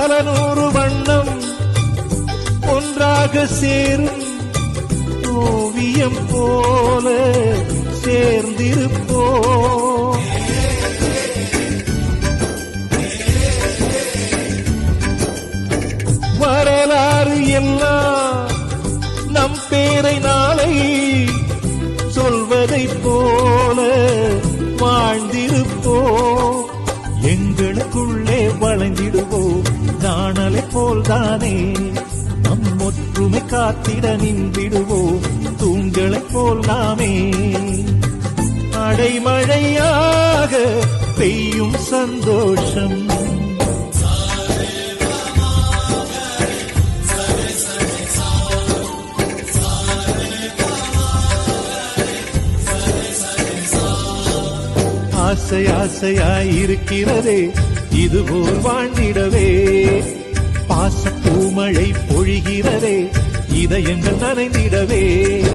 பல நூறு வண்ணம் ஒன்றாக சேரும் ஓவியம் போல சேர்ந்திருப்போம். வரலாறு எல்லாம் நம் பேரை நாளை சொல்வதைப் போல வாழ்ந்திருப்போம். எங்களுக்குள்ளே வளைந்திடுவோம் நாணலை போல்தானே. நம் ஒற்றுமை காத்திட நின்றிடுவோம் தூண்களைப் போல் நாமே. அடைமழையாக பெய்யும் சந்தோஷம் ஆசை ஆசையாயிருக்கிறதே இதுபோல் வாழ்ந்திடவே. பாச பூமழை பொழிகிறதே இதயங்கள் நனைந்திடவே.